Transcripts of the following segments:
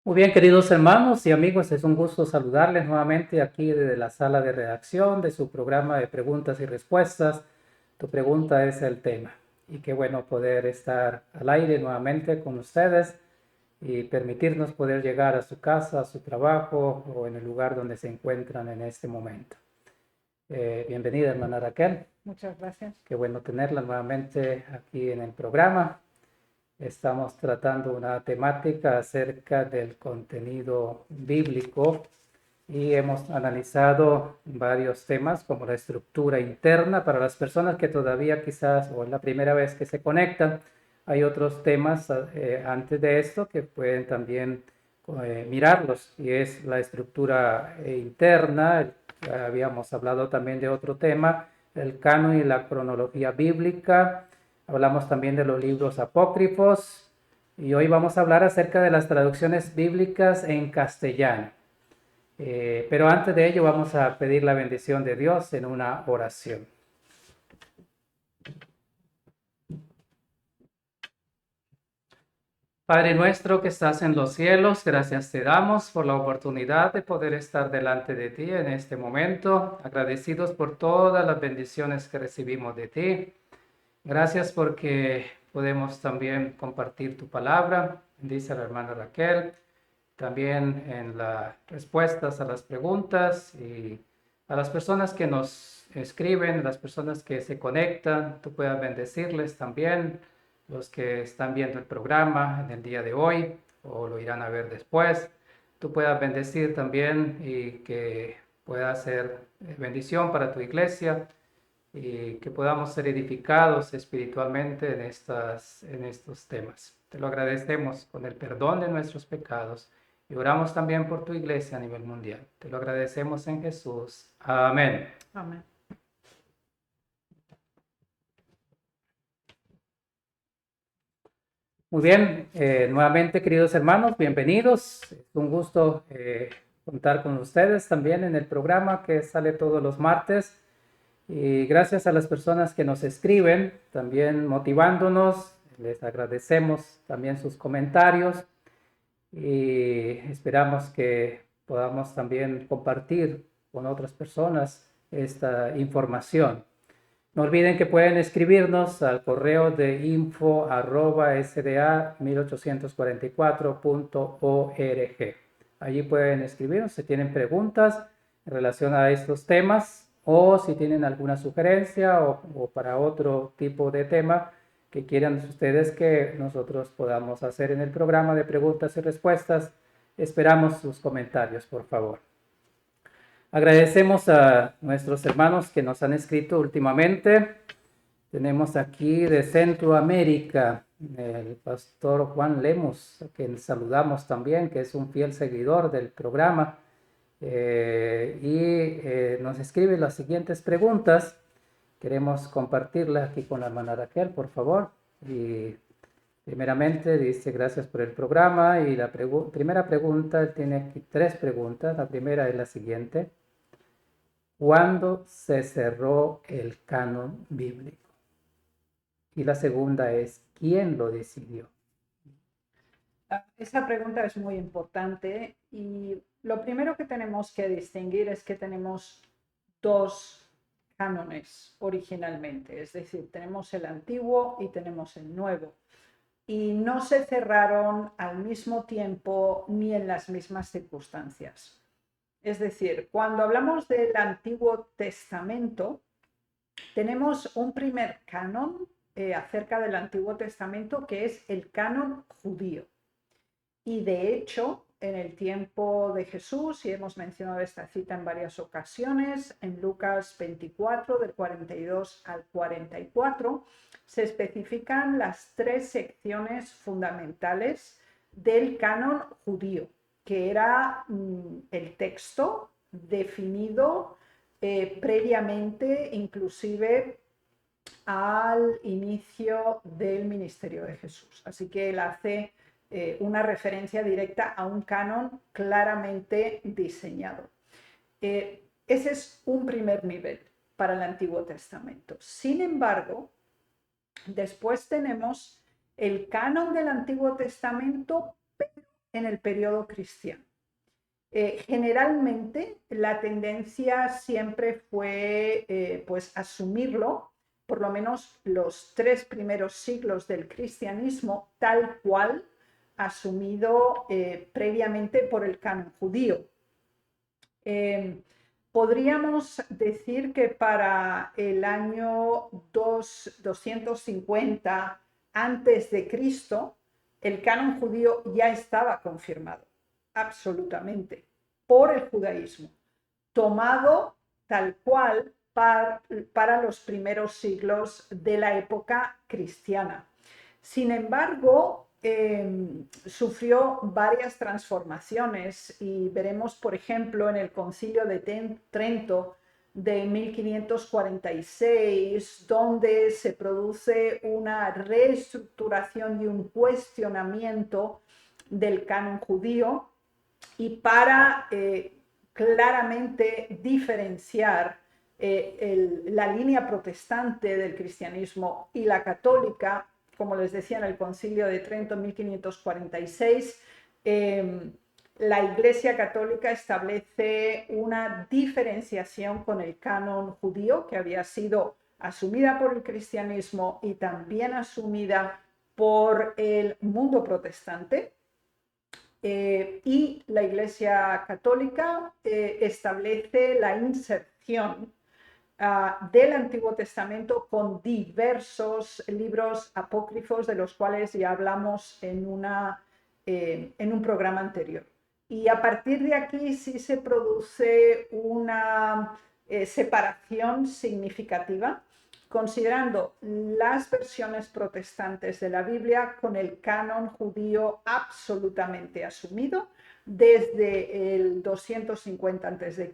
Muy bien, queridos hermanos y amigos, es un gusto saludarles nuevamente aquí desde la sala de redacción de su programa de preguntas y respuestas. Tu pregunta es el tema. Y qué bueno poder estar al aire nuevamente con ustedes y permitirnos poder llegar a su casa, a su trabajo o en el lugar donde se encuentran en este momento. Bienvenida, hermana Raquel. Muchas gracias. Qué bueno tenerla nuevamente aquí en el programa. Estamos tratando una temática acerca del contenido bíblico y hemos analizado varios temas como la estructura interna para las personas que todavía quizás o es la primera vez que se conectan. Hay otros temas antes de esto que pueden también mirarlos y es la estructura interna. Habíamos hablado también de otro tema, el canon y la cronología bíblica. Hablamos también de los libros apócrifos y hoy vamos a hablar acerca de las traducciones bíblicas en castellano. Pero antes de ello vamos a pedir la bendición de Dios en una oración. Padre nuestro que estás en los cielos, gracias te damos por la oportunidad de poder estar delante de ti en este momento, agradecidos por todas las bendiciones que recibimos de ti. Gracias porque podemos también compartir tu palabra, dice la hermana Raquel, también en las respuestas a las preguntas y a las personas que nos escriben, las personas que se conectan, tú puedas bendecirles también, los que están viendo el programa en el día de hoy o lo irán a ver después, tú puedas bendecir también y que pueda ser bendición para tu iglesia y que podamos ser edificados espiritualmente en estos temas. Te lo agradecemos con el perdón de nuestros pecados y oramos también por tu iglesia a nivel mundial. Te lo agradecemos en Jesús. Amén. Amén. Muy bien, nuevamente queridos hermanos, bienvenidos. Es un gusto contar con ustedes también en el programa que sale todos los martes. Y gracias a las personas que nos escriben, también motivándonos, les agradecemos también sus comentarios y esperamos que podamos también compartir con otras personas esta información. No olviden que pueden escribirnos al correo de info@sda1844.org. Allí pueden escribirnos si tienen preguntas en relación a estos temas o si tienen alguna sugerencia o para otro tipo de tema que quieran ustedes que nosotros podamos hacer en el programa de preguntas y respuestas. Esperamos sus comentarios, por favor. Agradecemos a nuestros hermanos que nos han escrito últimamente. Tenemos aquí de Centroamérica el pastor Juan Lemos, a quien saludamos también, que es un fiel seguidor del programa. Nos escribe las siguientes preguntas. Queremos compartirlas aquí con la hermana Raquel, por favor. Y primeramente dice, gracias por el programa. Y la primera pregunta, él tiene aquí tres preguntas. La primera es la siguiente. ¿Cuándo se cerró el canon bíblico? Y la segunda es, ¿quién lo decidió? Esa pregunta es muy importante y lo primero que tenemos que distinguir es que tenemos dos cánones originalmente, es decir, tenemos el antiguo y tenemos el nuevo. Y no se cerraron al mismo tiempo ni en las mismas circunstancias. Es decir, cuando hablamos del Antiguo Testamento, tenemos un primer canon acerca del Antiguo Testamento que es el canon judío. Y de hecho, en el tiempo de Jesús, y hemos mencionado esta cita en varias ocasiones, en Lucas 24, del 42 al 44, se especifican las tres secciones fundamentales del canon judío, que era el texto definido previamente, inclusive al inicio del ministerio de Jesús. Así que él hace una referencia directa a un canon claramente diseñado. Ese es un primer nivel para el Antiguo Testamento. Sin embargo, después tenemos el canon del Antiguo Testamento en el periodo cristiano. Generalmente la tendencia siempre fue pues asumirlo, por lo menos los 3 primeros siglos del cristianismo, tal cual asumido previamente por el canon judío. Podríamos decir que para el año 250 antes de Cristo, el canon judío ya estaba confirmado, absolutamente, por el judaísmo, tomado tal cual para los primeros siglos de la época cristiana. Sin embargo, sufrió varias transformaciones y veremos, por ejemplo, en el Concilio de Trento de 1546, donde se produce una reestructuración y un cuestionamiento del canon judío, y para claramente diferenciar la línea protestante del cristianismo y la católica, como les decía en el Concilio de Trento en 1546, la Iglesia Católica establece una diferenciación con el canon judío, que había sido asumida por el cristianismo y también asumida por el mundo protestante. Y la Iglesia Católica establece la inserción del Antiguo Testamento con diversos libros apócrifos, de los cuales ya hablamos en un programa anterior. Y a partir de aquí sí se produce una separación significativa, considerando las versiones protestantes de la Biblia con el canon judío absolutamente asumido desde el 250 a.C.,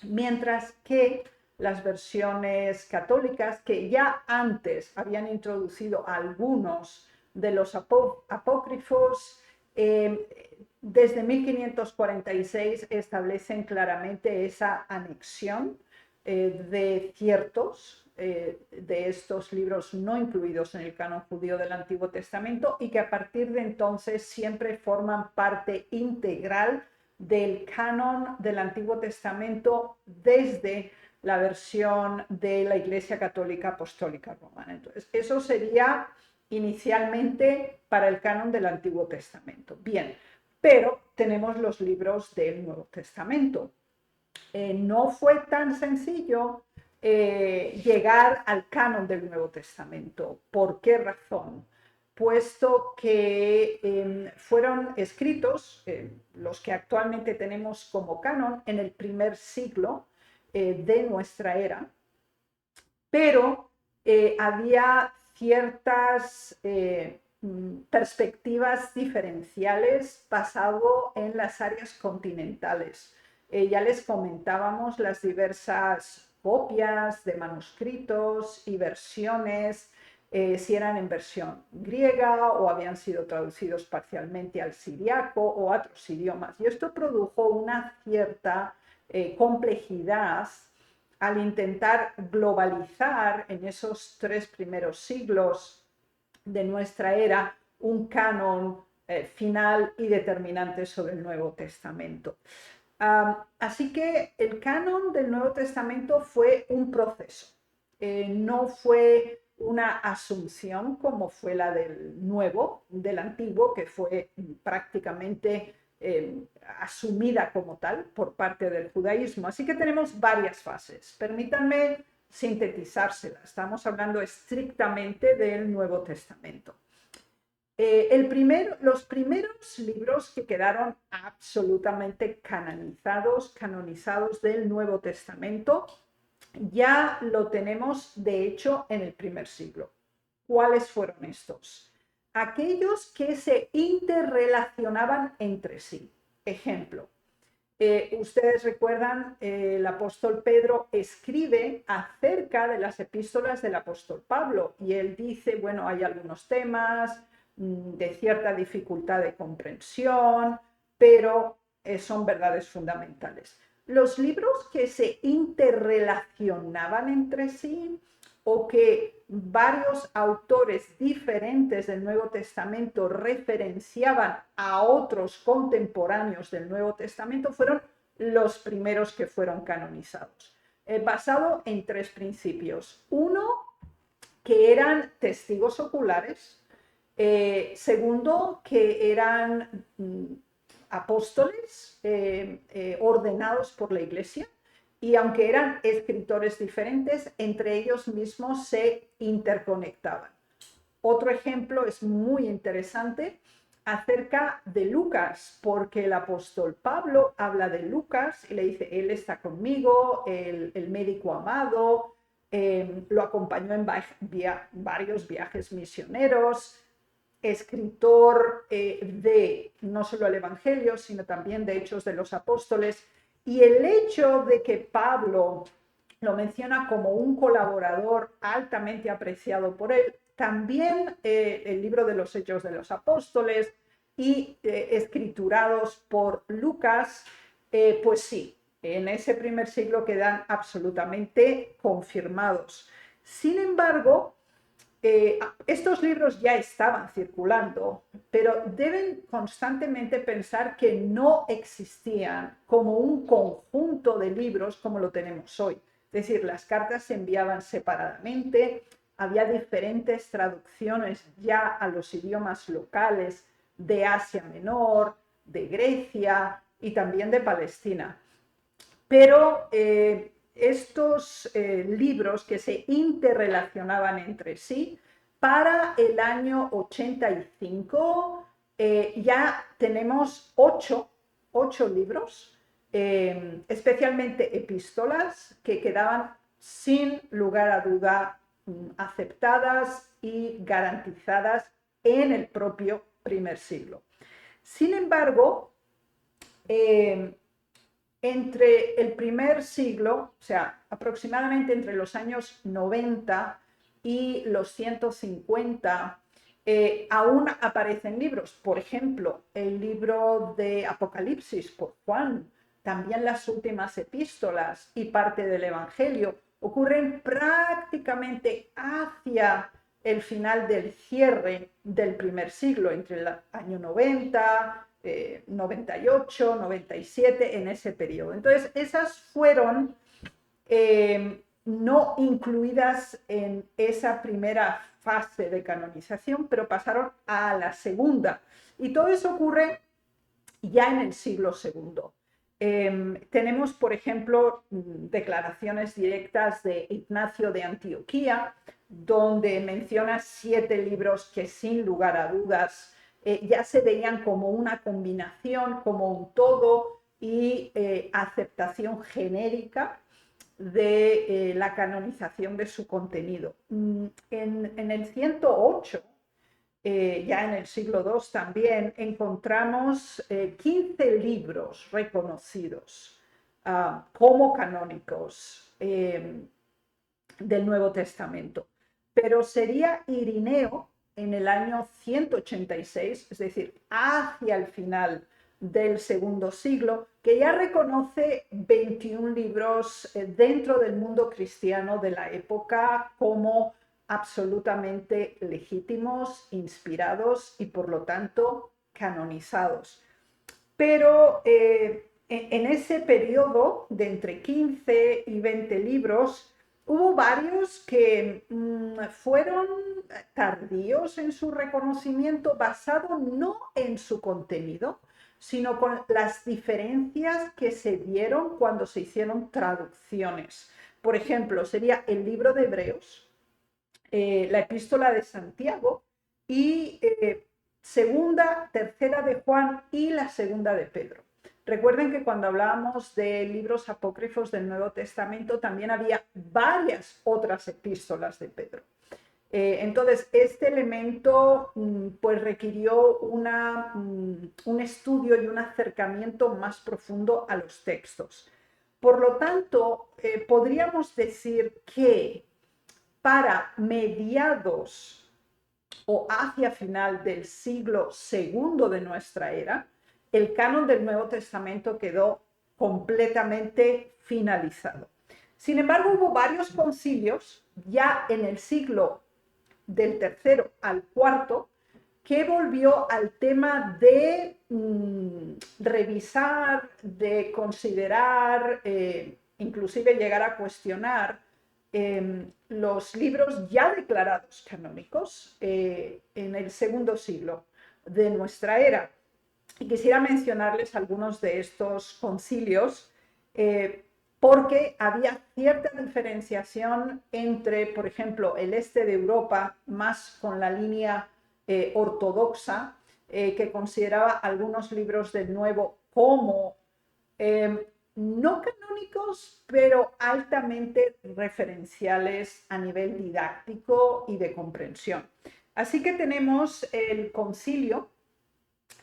mientras que las versiones católicas, que ya antes habían introducido algunos de los apócrifos, desde 1546 establecen claramente esa anexión de ciertos de estos libros no incluidos en el canon judío del Antiguo Testamento, y que a partir de entonces siempre forman parte integral del canon del Antiguo Testamento desde la versión de la Iglesia Católica Apostólica Romana. Entonces, eso sería inicialmente para el canon del Antiguo Testamento. Bien, pero tenemos los libros del Nuevo Testamento. No fue tan sencillo llegar al canon del Nuevo Testamento. ¿Por qué razón? Puesto que fueron escritos, los que actualmente tenemos como canon, en el primer siglo de nuestra era, pero había ciertas perspectivas diferenciales basado en las áreas continentales. Ya les comentábamos las diversas copias de manuscritos y versiones, si eran en versión griega o habían sido traducidos parcialmente al siriaco o a otros idiomas. Y esto produjo una cierta complejidad al intentar globalizar en esos 3 primeros siglos de nuestra era un canon final y determinante sobre el Nuevo Testamento. Así que el canon del Nuevo Testamento fue un proceso, no fue una asunción como fue la del Nuevo, del Antiguo, que fue prácticamente asumida como tal por parte del judaísmo. Así que tenemos varias fases. Permítanme sintetizárselas. Estamos hablando estrictamente del Nuevo Testamento. Los primeros libros que quedaron absolutamente canonizados del Nuevo Testamento, ya lo tenemos de hecho en el primer siglo. ¿Cuáles fueron estos? Aquellos que se interrelacionaban entre sí. Ejemplo, ustedes recuerdan, el apóstol Pedro escribe acerca de las epístolas del apóstol Pablo, y él dice, bueno, hay algunos temas de cierta dificultad de comprensión, pero son verdades fundamentales. Los libros que se interrelacionaban entre sí o que varios autores diferentes del Nuevo Testamento referenciaban a otros contemporáneos del Nuevo Testamento, fueron los primeros que fueron canonizados, basado en 3 principios. Uno, que eran testigos oculares. Segundo, que eran apóstoles ordenados por la Iglesia. Y aunque eran escritores diferentes, entre ellos mismos se interconectaban. Otro ejemplo es muy interesante acerca de Lucas, porque el apóstol Pablo habla de Lucas y le dice, él está conmigo, el médico amado, lo acompañó en varios viajes misioneros, escritor de no solo el Evangelio, sino también de Hechos de los Apóstoles. Y el hecho de que Pablo lo menciona como un colaborador altamente apreciado por él, también el libro de los Hechos de los Apóstoles y escriturados por Lucas, pues sí, en ese primer siglo quedan absolutamente confirmados. Sin embargo, estos libros ya estaban circulando, pero deben constantemente pensar que no existían como un conjunto de libros como lo tenemos hoy. Es decir, las cartas se enviaban separadamente, había diferentes traducciones ya a los idiomas locales de Asia Menor, de Grecia y también de Palestina. Pero estos libros que se interrelacionaban entre sí, para el año 85 ya tenemos 8 libros, especialmente epístolas, que quedaban sin lugar a duda aceptadas y garantizadas en el propio primer siglo. Sin embargo, entre el primer siglo, o sea, aproximadamente entre los años 90 y los 150, aún aparecen libros. Por ejemplo, el libro de Apocalipsis por Juan, también las últimas epístolas y parte del Evangelio ocurren prácticamente hacia el final del cierre del primer siglo, entre el año 90, 98, 97, en ese periodo. Entonces, esas fueron no incluidas en esa primera fase de canonización, pero pasaron a la segunda. Y todo eso ocurre ya en el siglo segundo. Tenemos, por ejemplo, declaraciones directas de Ignacio de Antioquía, donde menciona 7 libros que sin lugar a dudas ya se veían como una combinación, como un todo y aceptación genérica de la canonización de su contenido. En el 108, ya en el siglo II también, encontramos 15 libros reconocidos como canónicos del Nuevo Testamento. Pero sería Irineo en el año 186, es decir, hacia el final del segundo siglo, que ya reconoce 21 libros dentro del mundo cristiano de la época como absolutamente legítimos, inspirados y por lo tanto canonizados. Pero en ese periodo de entre 15 y 20 libros, hubo varios que fueron tardíos en su reconocimiento, basado no en su contenido, sino con las diferencias que se dieron cuando se hicieron traducciones. Por ejemplo, sería el libro de Hebreos, la epístola de Santiago y segunda, tercera de Juan y la segunda de Pedro. Recuerden que cuando hablábamos de libros apócrifos del Nuevo Testamento también había varias otras epístolas de Pedro. Entonces, este elemento pues requirió un estudio y un acercamiento más profundo a los textos. Por lo tanto, podríamos decir que para mediados o hacia final del siglo II de nuestra era, el canon del Nuevo Testamento quedó completamente finalizado. Sin embargo, hubo varios concilios ya en el siglo del tercero al cuarto que volvió al tema de revisar, de considerar, inclusive llegar a cuestionar los libros ya declarados canónicos en el segundo siglo de nuestra era. Y quisiera mencionarles algunos de estos concilios porque había cierta diferenciación entre, por ejemplo, el este de Europa, más con la línea ortodoxa, que consideraba algunos libros del Nuevo como no canónicos, pero altamente referenciales a nivel didáctico y de comprensión. Así que tenemos el concilio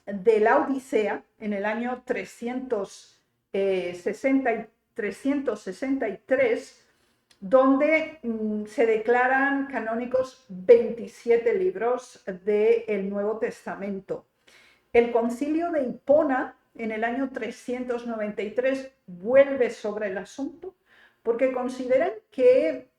de la Odisea en el año 363, donde se declaran canónicos 27 libros del Nuevo Testamento. El concilio de Hipona en el año 393 vuelve sobre el asunto porque consideran que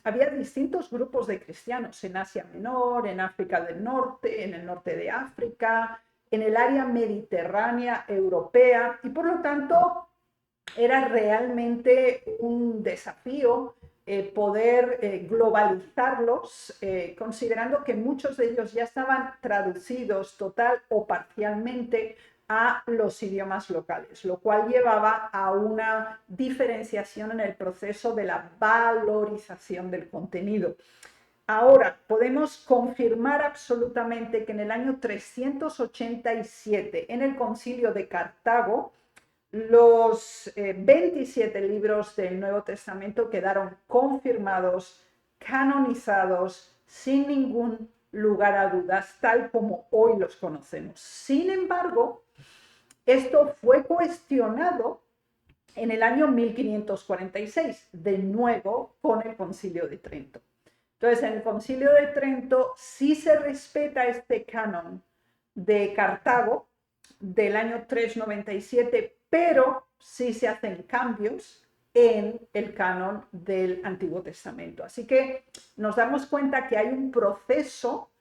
había distintos grupos de cristianos en Asia Menor, en África del Norte, en el norte de África, en el área mediterránea europea, y por lo tanto era realmente un desafío poder globalizarlos, considerando que muchos de ellos ya estaban traducidos total o parcialmente a los idiomas locales, lo cual llevaba a una diferenciación en el proceso de la valorización del contenido. Ahora, podemos confirmar absolutamente que en el año 387, en el Concilio de Cartago, los 27 libros del Nuevo Testamento quedaron confirmados, canonizados, sin ningún lugar a dudas, tal como hoy los conocemos. Sin embargo, esto fue cuestionado en el año 1546, de nuevo con el Concilio de Trento. Entonces, en el Concilio de Trento sí se respeta este canon de Cartago del año 397, pero sí se hacen cambios en el canon del Antiguo Testamento. Así que nos damos cuenta que hay un proceso,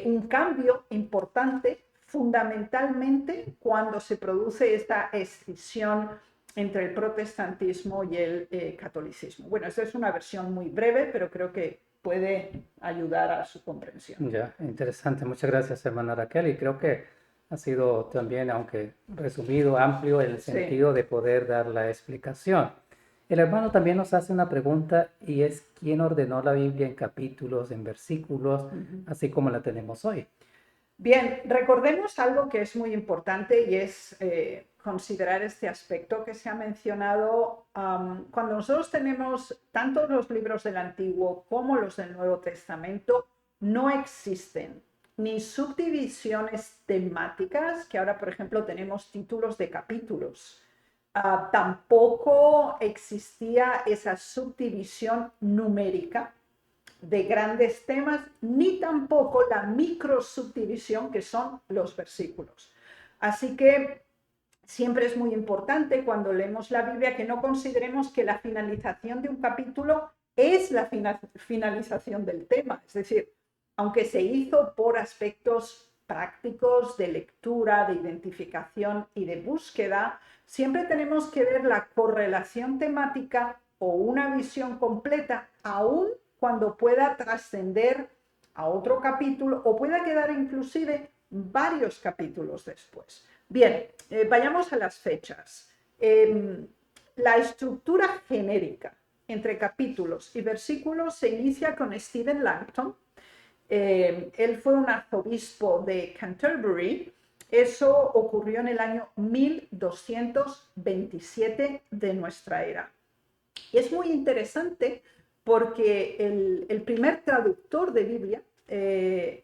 un cambio importante, fundamentalmente cuando se produce esta escisión entre el protestantismo y el catolicismo. Bueno, esta es una versión muy breve, pero creo que puede ayudar a su comprensión. Ya, interesante. Muchas gracias, hermana Raquel. Y creo que ha sido también, aunque resumido, amplio el sentido de poder dar la explicación. El hermano también nos hace una pregunta y es: ¿quién ordenó la Biblia en capítulos, en versículos, así como la tenemos hoy? Bien, recordemos algo que es muy importante y es considerar este aspecto que se ha mencionado. Cuando nosotros tenemos tanto los libros del Antiguo como los del Nuevo Testamento, no existen ni subdivisiones temáticas, que ahora, por ejemplo, tenemos títulos de capítulos. Tampoco existía esa subdivisión numérica de grandes temas, ni tampoco la microsubdivisión que son los versículos. Así que siempre es muy importante cuando leemos la Biblia que no consideremos que la finalización de un capítulo es la finalización del tema. Es decir, aunque se hizo por aspectos prácticos de lectura, de identificación y de búsqueda, siempre tenemos que ver la correlación temática o una visión completa, aún cuando pueda trascender a otro capítulo o pueda quedar inclusive varios capítulos después. Bien, vayamos a las fechas. La estructura genérica entre capítulos y versículos se inicia con Stephen Langton. Él fue un arzobispo de Canterbury. Eso ocurrió en el año 1227 de nuestra era. Y es muy interesante porque el primer traductor de Biblia, de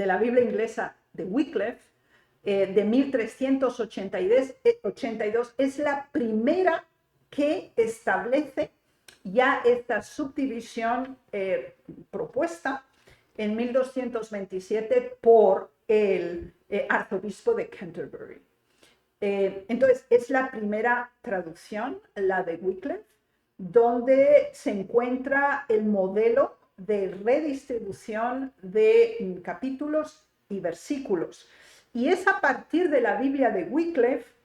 la Biblia inglesa de Wycliffe, de 1382, es la primera que establece ya esta subdivisión propuesta en 1227 por el arzobispo de Canterbury. Entonces, es la primera traducción, la de Wycliffe. donde se encuentra el modelo de redistribución de capítulos y versículos. Y es a partir de la Biblia de Wycliffe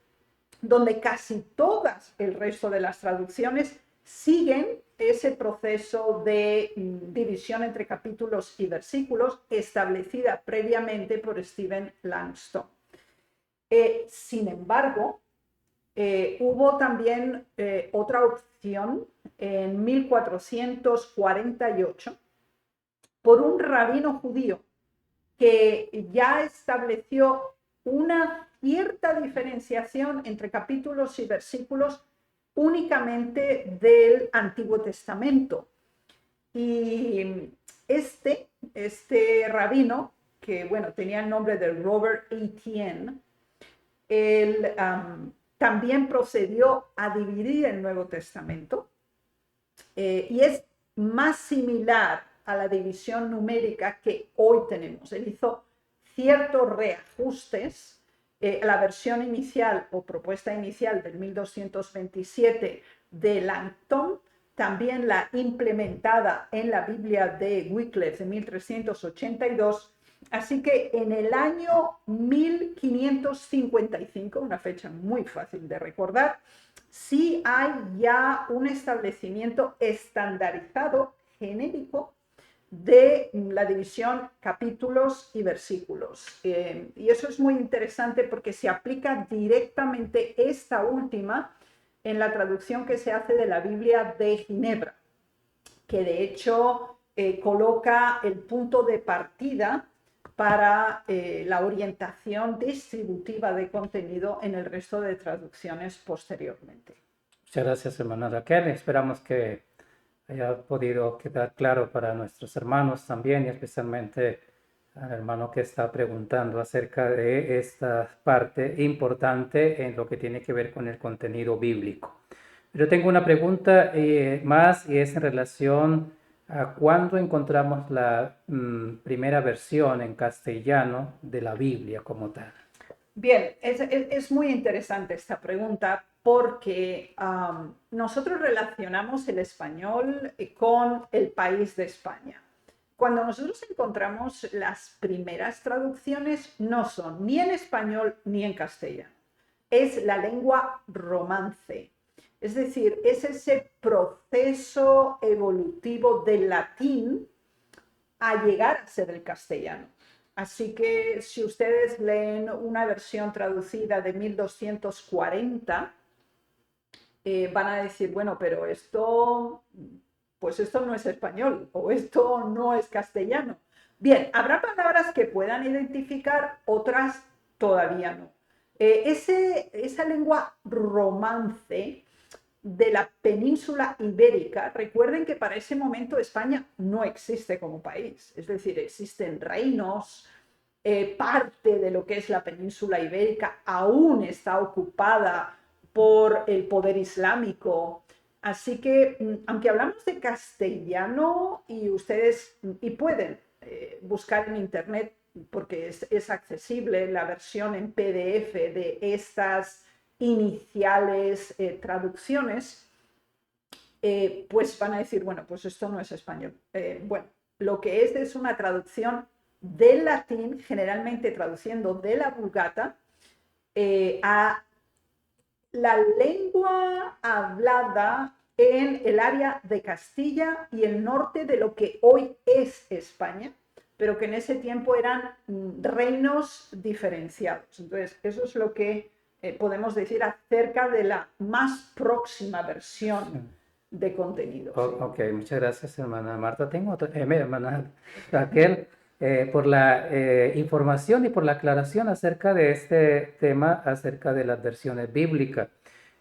donde casi todas el resto de las traducciones siguen ese proceso de división entre capítulos y versículos establecida previamente por Stephen Langston. Sin embargo, hubo también otra opción en 1448 por un rabino judío que ya estableció una cierta diferenciación entre capítulos y versículos únicamente del Antiguo Testamento. Y este rabino, que bueno, tenía el nombre de Robert Etienne, él también procedió a dividir el Nuevo Testamento y es más similar a la división numérica que hoy tenemos. Él hizo ciertos reajustes. La versión inicial o propuesta inicial del 1227 de Langton, también la implementada en la Biblia de Wycliffe de 1382. Así que en el año 1555, una fecha muy fácil de recordar, sí hay ya un establecimiento estandarizado, genérico, de la división capítulos y versículos. Y eso es muy interesante porque se aplica directamente esta última en la traducción que se hace de la Biblia de Ginebra, que de hecho coloca el punto de partida para la orientación distributiva de contenido en el resto de traducciones posteriormente. Muchas gracias, hermana Raquel. Esperamos que haya podido quedar claro para nuestros hermanos también, y especialmente al hermano que está preguntando acerca de esta parte importante en lo que tiene que ver con el contenido bíblico. Pero tengo una pregunta más, y es en relación a cuándo encontramos la primera versión en castellano de la Biblia como tal. Bien, es muy interesante esta pregunta porque nosotros relacionamos el español con el país de España. Cuando nosotros encontramos las primeras traducciones, no son ni en español ni en castellano. Es la lengua romance. Es decir, es ese proceso evolutivo del latín a llegar a ser el castellano. Así que si ustedes leen una versión traducida de 1240, van a decir, bueno, pero pues esto no es español o esto no es castellano. Bien, habrá palabras que puedan identificar, otras todavía no. Esa lengua romance de la península ibérica, recuerden que para ese momento España no existe como país, es decir, existen reinos, parte de lo que es la península ibérica aún está ocupada por el poder islámico. Así que, aunque hablamos de castellano y ustedes pueden buscar en internet, porque es accesible la versión en PDF de estas iniciales traducciones, pues van a decir, bueno, pues esto no es español. Bueno, lo que es una traducción del latín, generalmente traduciendo de la Vulgata a la lengua hablada en el área de Castilla y el norte de lo que hoy es España, pero que en ese tiempo eran reinos diferenciados. Entonces, eso es lo que podemos decir acerca de la más próxima versión de contenido. Ok, muchas gracias, hermana Marta. Tengo otra, hermana Raquel, por la información y por la aclaración acerca de este tema, acerca de las versiones bíblicas.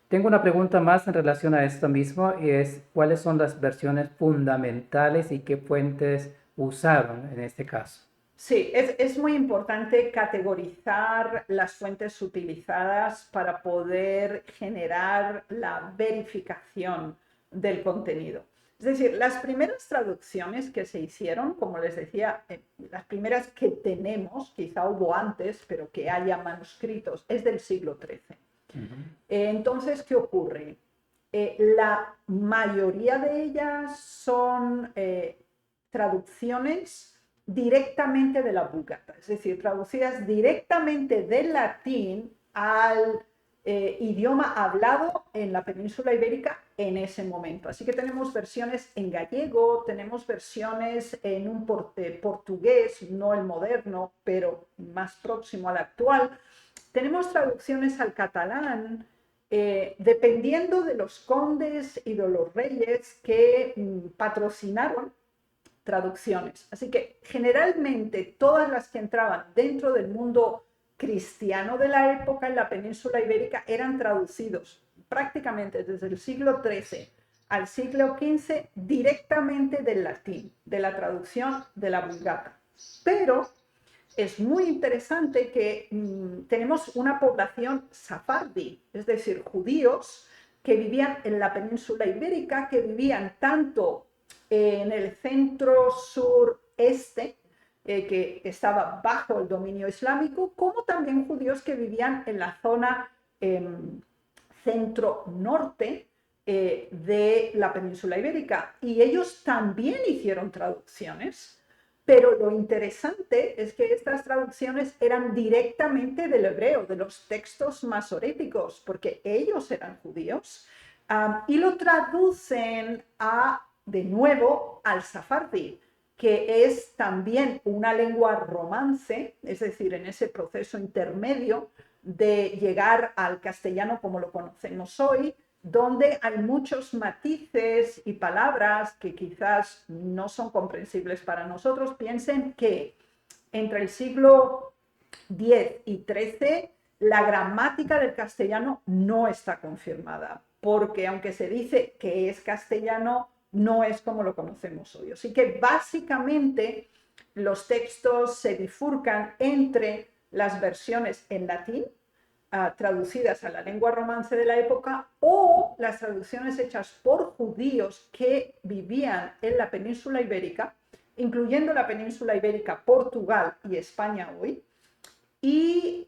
Tengo una pregunta más en relación a esto mismo, y es, ¿cuáles son las versiones fundamentales y qué fuentes usaron en este caso? Sí, es muy importante categorizar las fuentes utilizadas para poder generar la verificación del contenido. Es decir, las primeras traducciones que se hicieron, como les decía, las primeras que tenemos, quizá hubo antes, pero que haya manuscritos, es del siglo XIII. Entonces, ¿qué ocurre? La mayoría de ellas son traducciones directamente de la Vulgata, es decir, traducidas directamente del latín al idioma hablado en la península ibérica en ese momento. Así que tenemos versiones en gallego, tenemos versiones en un portugués, no el moderno, pero más próximo al actual. Tenemos traducciones al catalán, dependiendo de los condes y de los reyes que patrocinaron traducciones. Así que generalmente todas las que entraban dentro del mundo cristiano de la época en la península ibérica eran traducidos prácticamente desde el siglo XIII al siglo XV directamente del latín, de la traducción de la Vulgata. Pero es muy interesante que tenemos una población safardí, es decir, judíos que vivían en la península ibérica, que vivían tanto en el centro sureste, que estaba bajo el dominio islámico, como también judíos que vivían en la zona centro-norte de la península ibérica. Y ellos también hicieron traducciones. Pero lo interesante es que estas traducciones eran directamente del hebreo, de los textos masoréticos, porque ellos eran judíos, y lo traducen de nuevo al safardí, que es también una lengua romance, es decir, en ese proceso intermedio de llegar al castellano como lo conocemos hoy, donde hay muchos matices y palabras que quizás no son comprensibles para nosotros. Piensen que entre el siglo X y XIII la gramática del castellano no está confirmada, porque aunque se dice que es castellano, no es como lo conocemos hoy. Así que básicamente los textos se bifurcan entre las versiones en latín, traducidas a la lengua romance de la época, o las traducciones hechas por judíos que vivían en la península ibérica, incluyendo la península ibérica, Portugal y España hoy, y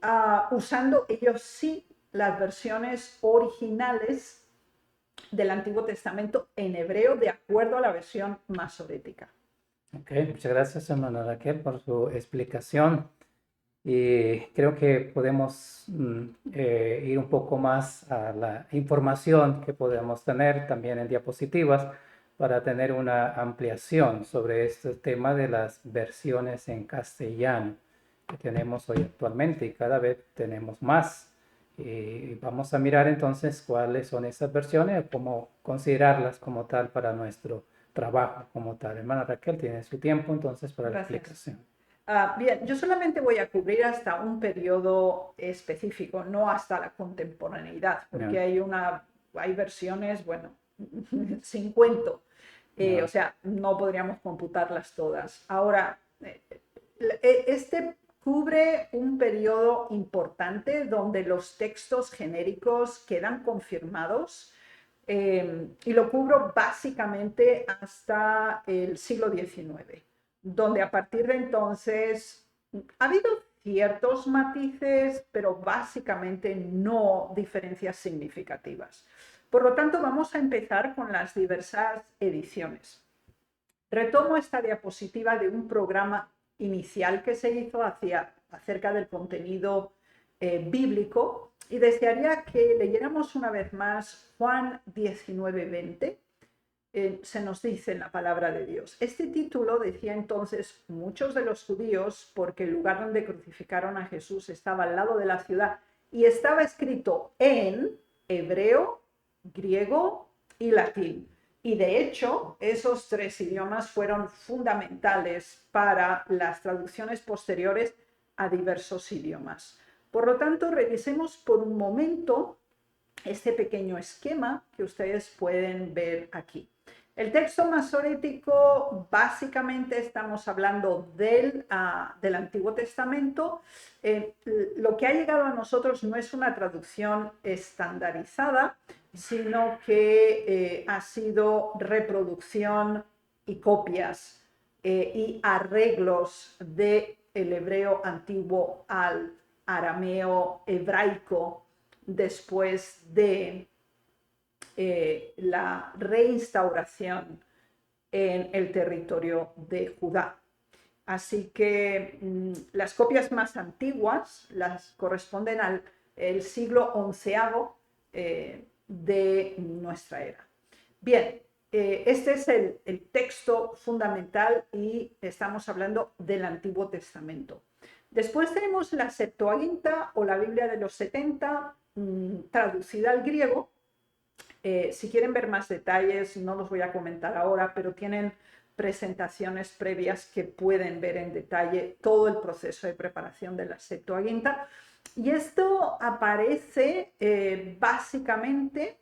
usando ellos sí las versiones originales del Antiguo Testamento en hebreo de acuerdo a la versión masorética. Ok, muchas gracias, hermana Raquel, por su explicación. Y creo que podemos ir un poco más a la información que podemos tener también en diapositivas para tener una ampliación sobre este tema de las versiones en castellano que tenemos hoy actualmente, y cada vez tenemos más. Y vamos a mirar entonces cuáles son esas versiones, cómo considerarlas como tal para nuestro trabajo como tal. Hermana Raquel, tiene su tiempo entonces para Gracias. la explicación. Bien, yo solamente voy a cubrir hasta un periodo específico, no hasta la contemporaneidad, porque hay versiones, bueno, sin cuento, o sea, no podríamos computarlas todas. Ahora, este cubre un periodo importante donde los textos genéricos quedan confirmados, y lo cubro básicamente hasta el siglo XIX, donde a partir de entonces ha habido ciertos matices, pero básicamente no diferencias significativas. Por lo tanto, vamos a empezar con las diversas ediciones. Retomo esta diapositiva de un programa inicial que se hizo acerca del contenido bíblico, y desearía que leyéramos una vez más Juan 19:20. Se nos dice en la palabra de Dios. Este título decía entonces muchos de los judíos, porque el lugar donde crucificaron a Jesús estaba al lado de la ciudad y estaba escrito en hebreo, griego y latín. Y de hecho, esos tres idiomas fueron fundamentales para las traducciones posteriores a diversos idiomas. Por lo tanto, revisemos por un momento este pequeño esquema que ustedes pueden ver aquí. El texto masorético, básicamente estamos hablando del Antiguo Testamento. Lo que ha llegado a nosotros no es una traducción estandarizada, sino que ha sido reproducción y copias y arreglos del hebreo antiguo al arameo hebraico después de la reinstauración en el territorio de Judá. Así que las copias más antiguas las corresponden al siglo XI de nuestra era. Bien, este es el texto fundamental y estamos hablando del Antiguo Testamento. Después tenemos la Septuaginta o la Biblia de los 70, traducida al griego. Si quieren ver más detalles, no los voy a comentar ahora, pero tienen presentaciones previas que pueden ver en detalle todo el proceso de preparación de la Septuaginta. Y esto aparece básicamente,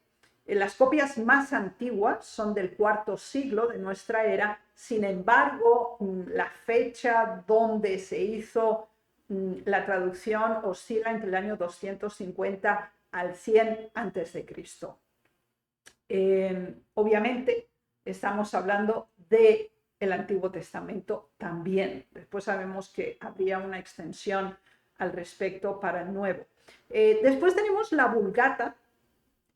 las copias más antiguas son del IV siglo de nuestra era. Sin embargo, la fecha donde se hizo la traducción oscila entre el año 250 al 100 a.C. Obviamente estamos hablando del Antiguo Testamento también. Después sabemos que habría una extensión al respecto para el Nuevo. Después tenemos la Vulgata,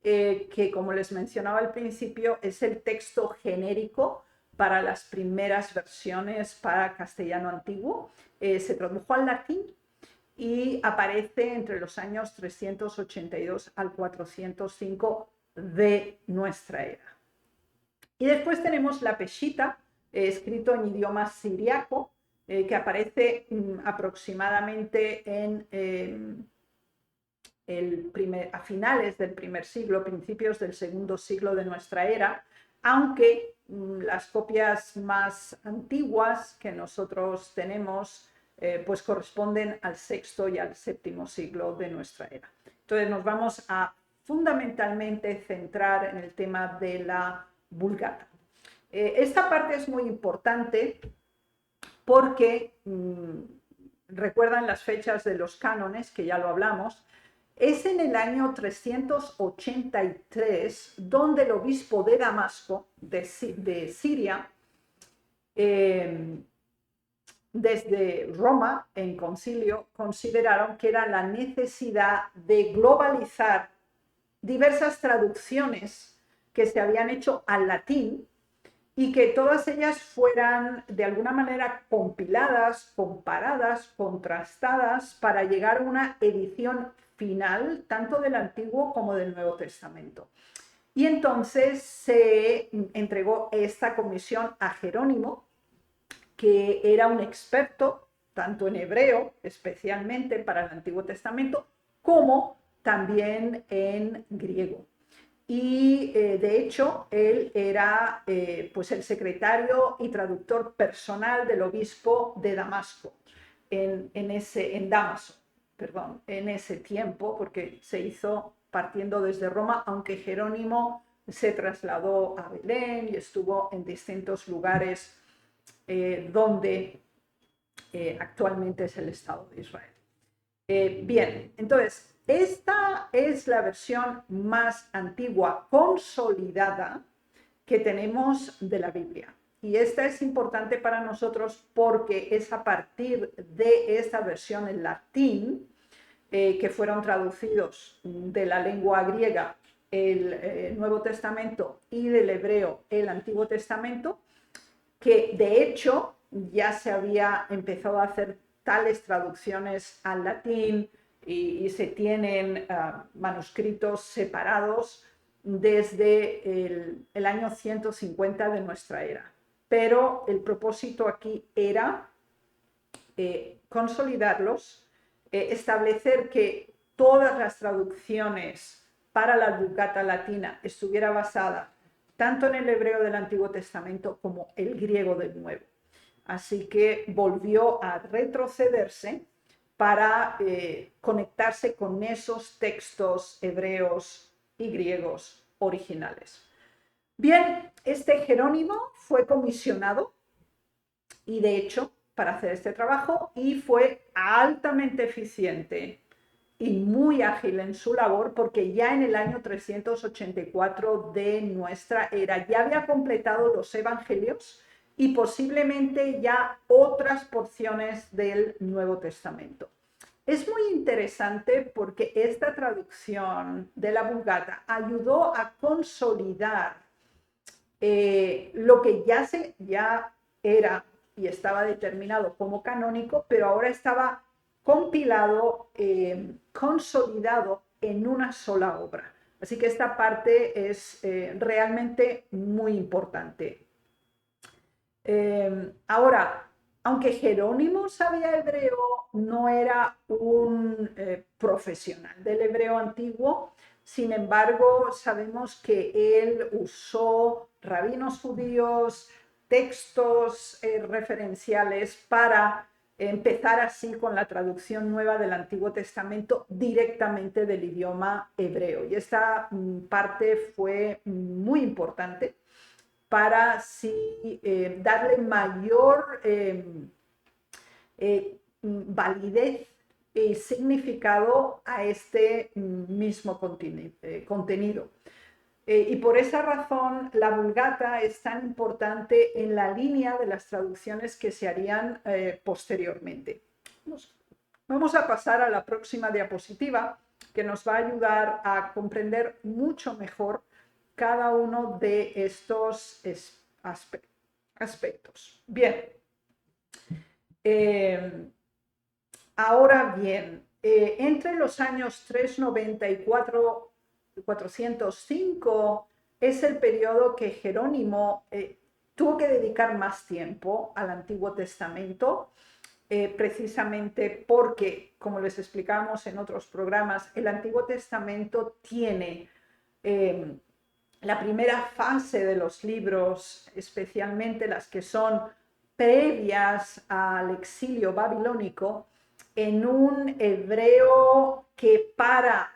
que como les mencionaba al principio es el texto genérico para las primeras versiones para castellano antiguo. Se tradujo al latín y aparece entre los años 382 al 405 de nuestra era. Y después tenemos la Peshita, escrito en idioma siriaco, que aparece aproximadamente a finales del primer siglo, principios del segundo siglo de nuestra era, aunque las copias más antiguas que nosotros tenemos pues corresponden al sexto y al séptimo siglo de nuestra era. Entonces nos vamos a fundamentalmente centrar en el tema de la Vulgata. Esta parte es muy importante porque recuerdan las fechas de los cánones, que ya lo hablamos. Es en el año 383 donde el obispo de Damasco, de Siria, desde Roma en concilio, consideraron que era la necesidad de globalizar diversas traducciones que se habían hecho al latín y que todas ellas fueran de alguna manera compiladas, comparadas, contrastadas para llegar a una edición final tanto del Antiguo como del Nuevo Testamento. Y entonces se entregó esta comisión a Jerónimo, que era un experto tanto en hebreo, especialmente para el Antiguo Testamento, como también en griego. Y de hecho él era pues el secretario y traductor personal del obispo de Damasco en ese tiempo, porque se hizo partiendo desde Roma, aunque Jerónimo se trasladó a Belén y estuvo en distintos lugares donde actualmente es el Estado de Israel. Bien, entonces esta es la versión más antigua consolidada que tenemos de la Biblia. Y esta es importante para nosotros porque es a partir de esta versión en latín que fueron traducidos de la lengua griega el Nuevo Testamento y del hebreo el Antiguo Testamento, que de hecho ya se había empezado a hacer tales traducciones al latín y se tienen manuscritos separados desde el año 150 de nuestra era. Pero el propósito aquí era consolidarlos, establecer que todas las traducciones para la Vulgata latina estuviera basada tanto en el hebreo del Antiguo Testamento como el griego del Nuevo. Así que volvió a retrocederse para conectarse con esos textos hebreos y griegos originales. Bien, este Jerónimo fue comisionado y de hecho para hacer este trabajo y fue altamente eficiente y muy ágil en su labor porque ya en el año 384 de nuestra era ya había completado los evangelios y posiblemente ya otras porciones del Nuevo Testamento. Es muy interesante porque esta traducción de la Vulgata ayudó a consolidar lo que ya era y estaba determinado como canónico, pero ahora estaba compilado, consolidado en una sola obra. Así que esta parte es realmente muy importante. Ahora, aunque Jerónimo sabía hebreo, no era un profesional del hebreo antiguo. Sin embargo, sabemos que él usó rabinos judíos, textos referenciales para empezar así con la traducción nueva del Antiguo Testamento directamente del idioma hebreo. Y esta parte fue muy importante para así darle mayor validez y significado a este mismo contenido. Y por esa razón la Vulgata es tan importante en la línea de las traducciones que se harían posteriormente. Vamos a pasar a la próxima diapositiva, que nos va a ayudar a comprender mucho mejor cada uno de estos aspectos. Bien. Ahora bien, entre los años 390 y 405 es el periodo que Jerónimo tuvo que dedicar más tiempo al Antiguo Testamento, precisamente porque, como les explicamos en otros programas, el Antiguo Testamento tiene la primera fase de los libros, especialmente las que son previas al exilio babilónico, en un hebreo que para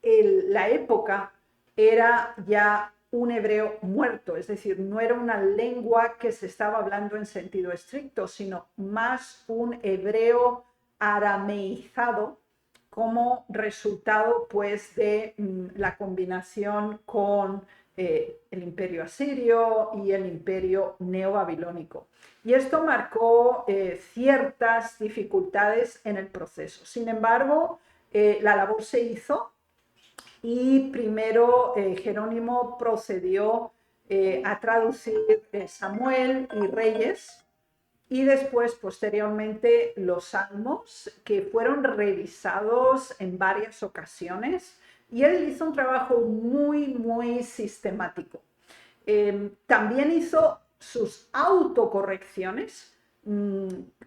la época era ya un hebreo muerto, es decir, no era una lengua que se estaba hablando en sentido estricto, sino más un hebreo arameizado como resultado pues de la combinación con el imperio asirio y el imperio neobabilónico. Y esto marcó ciertas dificultades en el proceso. Sin embargo, la labor se hizo y primero Jerónimo procedió a traducir Samuel y Reyes, y después, posteriormente, los salmos, que fueron revisados en varias ocasiones, y él hizo un trabajo muy sistemático. También hizo sus autocorrecciones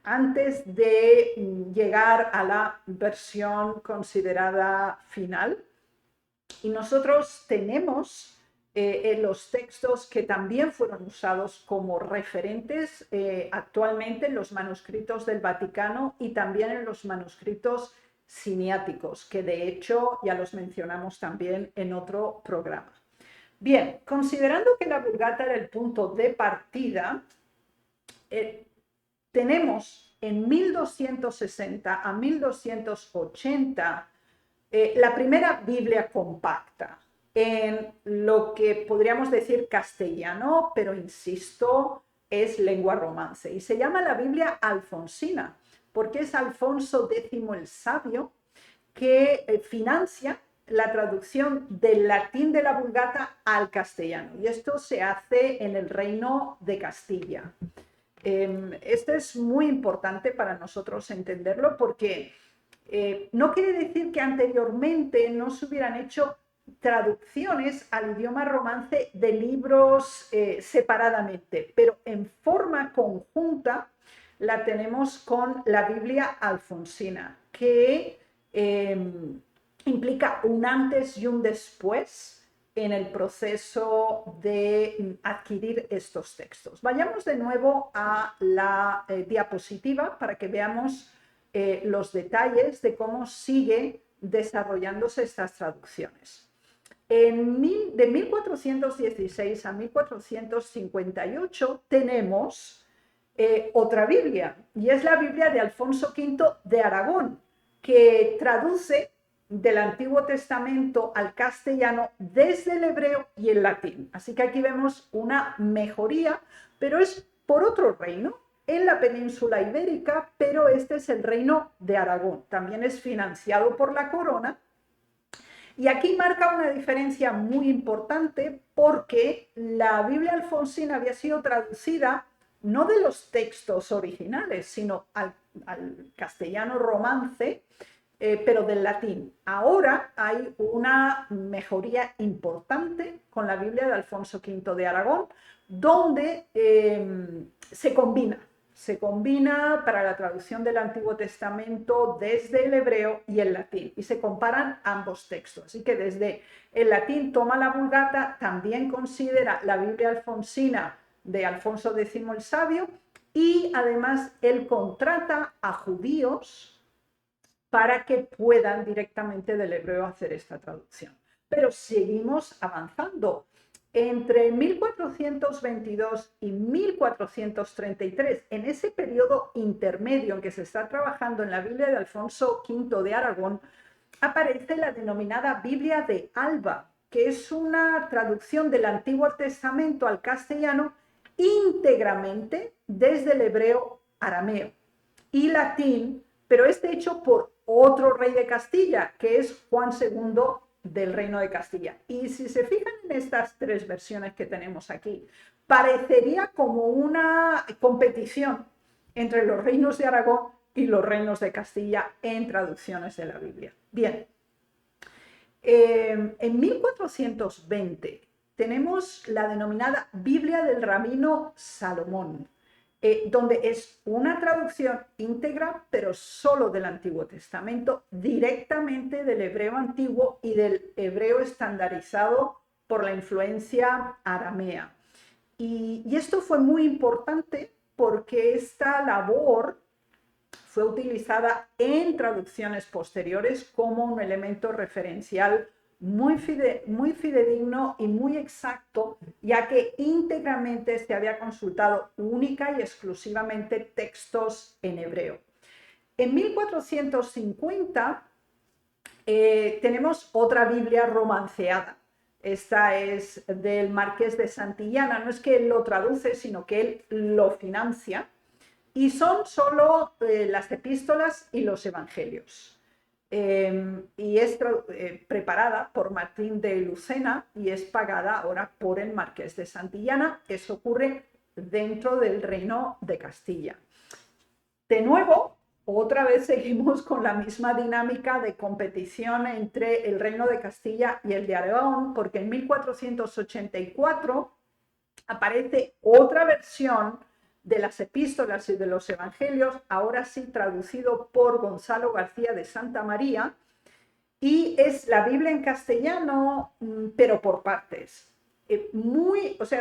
antes de llegar a la versión considerada final. Y nosotros tenemos en los textos que también fueron usados como referentes actualmente en los manuscritos del Vaticano y también en los manuscritos siniáticos, que de hecho ya los mencionamos también en otro programa. Bien, considerando que la Vulgata era el punto de partida, tenemos en 1260 a 1280 la primera Biblia compacta en lo que podríamos decir castellano, pero insisto, es lengua romance. Y se llama la Biblia alfonsina, porque es Alfonso X el Sabio que financia la traducción del latín de la Vulgata al castellano. Y esto se hace en el Reino de Castilla. Esto es muy importante para nosotros entenderlo porque no quiere decir que anteriormente no se hubieran hecho traducciones al idioma romance de libros separadamente, pero en forma conjunta la tenemos con la Biblia alfonsina, que implica un antes y un después en el proceso de adquirir estos textos. Vayamos de nuevo a la diapositiva para que veamos los detalles de cómo sigue desarrollándose estas traducciones. De 1416 a 1458 tenemos otra Biblia, y es la Biblia de Alfonso V de Aragón, que traduce del Antiguo Testamento al castellano desde el hebreo y el latín. Así que aquí vemos una mejoría, pero es por otro reino, en la península ibérica, pero este es el Reino de Aragón. También es financiado por la corona. Y aquí marca una diferencia muy importante porque la Biblia alfonsina había sido traducida no de los textos originales, sino al castellano romance, pero del latín. Ahora hay una mejoría importante con la Biblia de Alfonso V de Aragón, donde se combina para la traducción del Antiguo Testamento desde el hebreo y el latín, y se comparan ambos textos. Así que desde el latín toma la Vulgata, también considera la Biblia alfonsina de Alfonso X el Sabio, y además él contrata a judíos para que puedan directamente del hebreo hacer esta traducción. Pero seguimos avanzando. Entre 1422 y 1433, en ese periodo intermedio en que se está trabajando en la Biblia de Alfonso V de Aragón, aparece la denominada Biblia de Alba, que es una traducción del Antiguo Testamento al castellano íntegramente desde el hebreo arameo y latín, pero este hecho por otro rey de Castilla, que es Juan II del Reino de Castilla. Y si se fijan en estas tres versiones que tenemos aquí, parecería como una competición entre los reinos de Aragón y los reinos de Castilla en traducciones de la Biblia. Bien, en 1420 tenemos la denominada Biblia del Rabino Salomón, donde es una traducción íntegra, pero solo del Antiguo Testamento, directamente del hebreo antiguo y del hebreo estandarizado por la influencia aramea. Y esto fue muy importante porque esta labor fue utilizada en traducciones posteriores como un elemento referencial muy fidedigno y muy exacto, ya que íntegramente se había consultado única y exclusivamente textos en hebreo. En 1450 tenemos otra Biblia romanceada. Esta es del Marqués de Santillana. No es que él lo traduce, sino que él lo financia. Y son solo las epístolas y los evangelios. Y es preparada por Martín de Lucena y es pagada ahora por el Marqués de Santillana. Eso ocurre dentro del Reino de Castilla. De nuevo, otra vez seguimos con la misma dinámica de competición entre el Reino de Castilla y el de Aragón, porque en 1484 aparece otra versión de las epístolas y de los evangelios, ahora sí traducido por Gonzalo García de Santa María, y es la Biblia en castellano, pero por partes.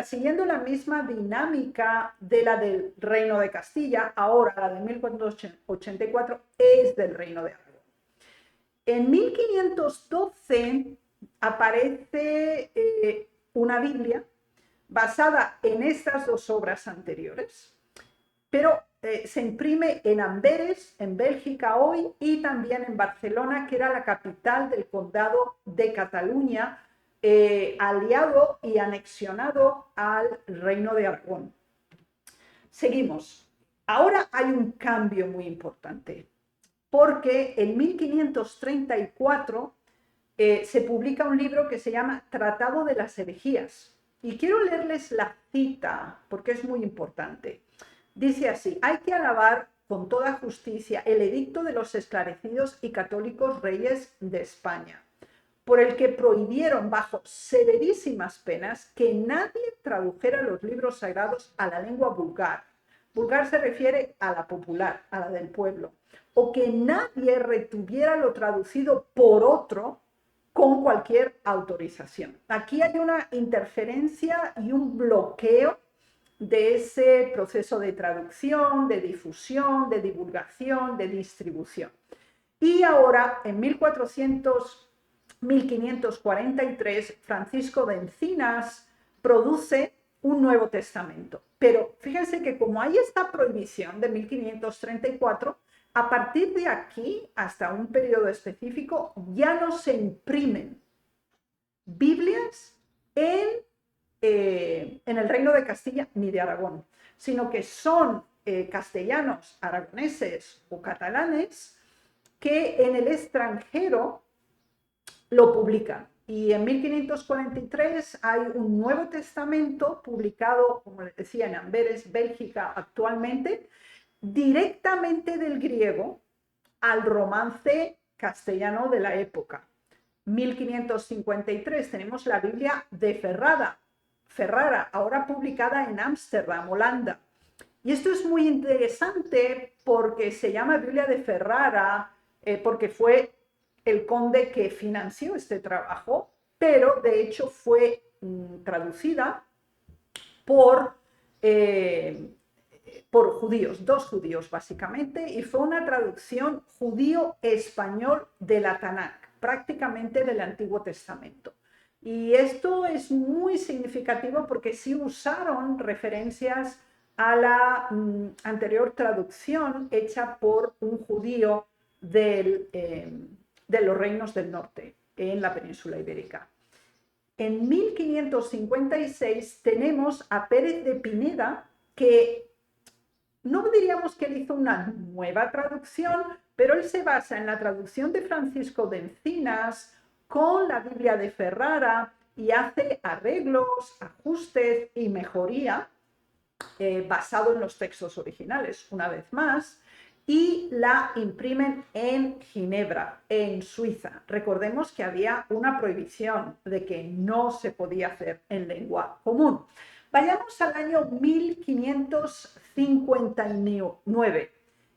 Siguiendo la misma dinámica de la del Reino de Castilla, ahora la de 1484 es del Reino de Aragón. En 1512 aparece una Biblia basada en estas dos obras anteriores, pero se imprime en Amberes, en Bélgica hoy, y también en Barcelona, que era la capital del condado de Cataluña, aliado y anexionado al Reino de Aragón. Seguimos. Ahora hay un cambio muy importante, porque en 1534 se publica un libro que se llama Tratado de las Herejías. Y quiero leerles la cita, porque es muy importante. Dice así: hay que alabar con toda justicia el edicto de los esclarecidos y católicos reyes de España, por el que prohibieron bajo severísimas penas que nadie tradujera los libros sagrados a la lengua vulgar. Vulgar se refiere a la popular, a la del pueblo, o que nadie retuviera lo traducido por otro con cualquier autorización. Aquí hay una interferencia y un bloqueo de ese proceso de traducción, de difusión, de divulgación, de distribución. Y ahora, en 1543, Francisco de Encinas produce un Nuevo Testamento. Pero fíjense que como hay esta prohibición de 1534, a partir de aquí, hasta un periodo específico, ya no se imprimen Biblias en el Reino de Castilla ni de Aragón, sino que son castellanos, aragoneses o catalanes que en el extranjero lo publican. Y en 1543 hay un Nuevo Testamento publicado, como les decía, en Amberes, Bélgica actualmente, directamente del griego al romance castellano de la época. 1553 tenemos la Biblia de Ferrara, ahora publicada en Ámsterdam, Holanda. Y esto es muy interesante porque se llama Biblia de Ferrara, porque fue el conde que financió este trabajo, pero de hecho fue traducida por judíos, 2 judíos básicamente, y fue una traducción judío-español de la Tanakh, prácticamente del Antiguo Testamento. Y esto es muy significativo porque sí usaron referencias a la anterior traducción hecha por un judío de los reinos del norte en la península ibérica. En 1556 tenemos a Pérez de Pineda, que no diríamos que él hizo una nueva traducción, pero él se basa en la traducción de Francisco de Encinas con la Biblia de Ferrara y hace arreglos, ajustes y mejoría basado en los textos originales, una vez más, y la imprimen en Ginebra, en Suiza. Recordemos que había una prohibición de que no se podía hacer en lengua común. Vayamos al año 1559.